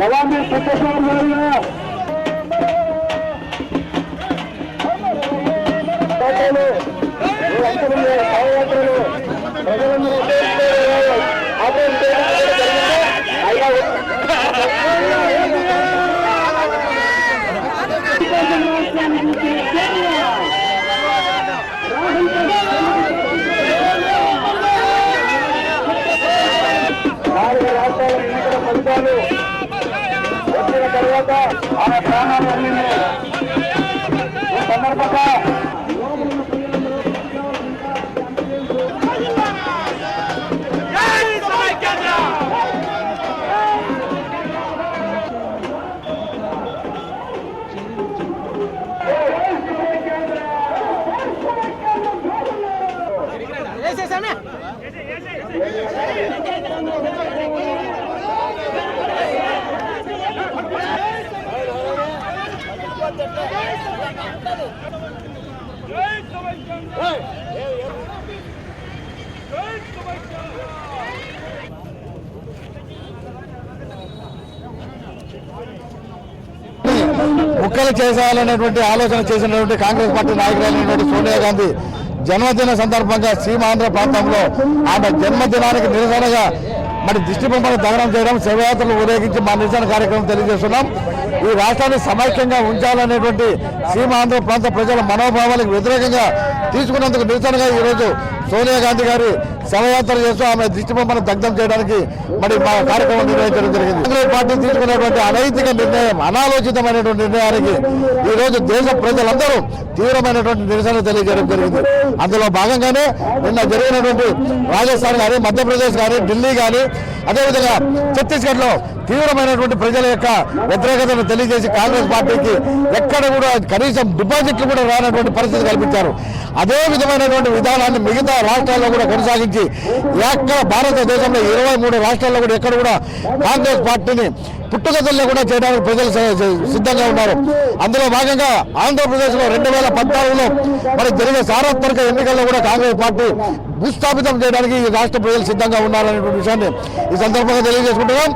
అలాగే సత్యసాయి గారు పాదయాత్రలు ప్రజలందరూ రాష్ట్రాల ఎన్నికల ఫలితాలు వచ్చిన తర్వాత ఆమె ప్రాణాలు అన్నింది. ఈ సందర్భంగా ముక్కలు చేసేయాలనేటువంటి ఆలోచన చేసినటువంటి కాంగ్రెస్ పార్టీ నాయకులైనటువంటి సోనియా గాంధీ జన్మదిన సందర్భంగా సీమాంధ్ర ప్రాంతంలో ఆమె జన్మదినానికి నిరసనగా మరి దిష్టి బొమ్మను దహనం చేయడం, శవయాత్రలు ఊరేగించి మా నిరసన కార్యక్రమం తెలియజేస్తున్నాం. ఈ రాష్ట్రాన్ని సమైక్యంగా ఉంచాలనేటువంటి సీమాంధ్ర ప్రాంత ప్రజల మనోభావాలకు వ్యతిరేకంగా తీసుకున్నందుకు నిరసనగా ఈరోజు సోనియా గాంధీ గారి శవయాత్ర చేస్తూ ఆమె దిష్టి బొమ్మను దగ్ధం చేయడానికి మరి మా కార్యక్రమం నిర్వహించడం జరిగింది. కాంగ్రెస్ పార్టీ తీసుకునేటువంటి అనైతిక నిర్ణయం, అనాలోచితమైనటువంటి నిర్ణయానికి ఈరోజు దేశ ప్రజలందరూ తీవ్రమైనటువంటి నిరసన తెలియజేయడం జరిగింది. అందులో భాగంగానే నిన్న జరిగినటువంటి రాజస్థాన్ కానీ, మధ్యప్రదేశ్ కానీ, ఢిల్లీ కానీ, అదేవిధంగా ఛత్తీస్గఢ్లో తీవ్రమైనటువంటి ప్రజల యొక్క వ్యతిరేకతను తెలియజేసి కాంగ్రెస్ పార్టీకి ఎక్కడ కూడా కనీసం డిపాజిట్లు కూడా రానటువంటి పరిస్థితి కల్పించారు. అదే విధమైనటువంటి విధానాన్ని మిగతా రాష్ట్రాల్లో కూడా కొనసాగించి ఎక్కడ భారతదేశంలో 23 రాష్ట్రాల్లో కూడా ఎక్కడ కూడా కాంగ్రెస్ పార్టీని పుట్టుగతుల్లో కూడా చేయడానికి ప్రజలు సిద్ధంగా ఉన్నారు. అందులో భాగంగా ఆంధ్రప్రదేశ్లో 2014లో మరి జరిగే సార్వత్రిక ఎన్నికల్లో కూడా కాంగ్రెస్ పార్టీ భూస్థాపితం చేయడానికి ఈ రాష్ట్ర ప్రజలు సిద్ధంగా ఉన్నారనేటువంటి విషయాన్ని ఈ సందర్భంగా తెలియజేసుకుంటున్నాం.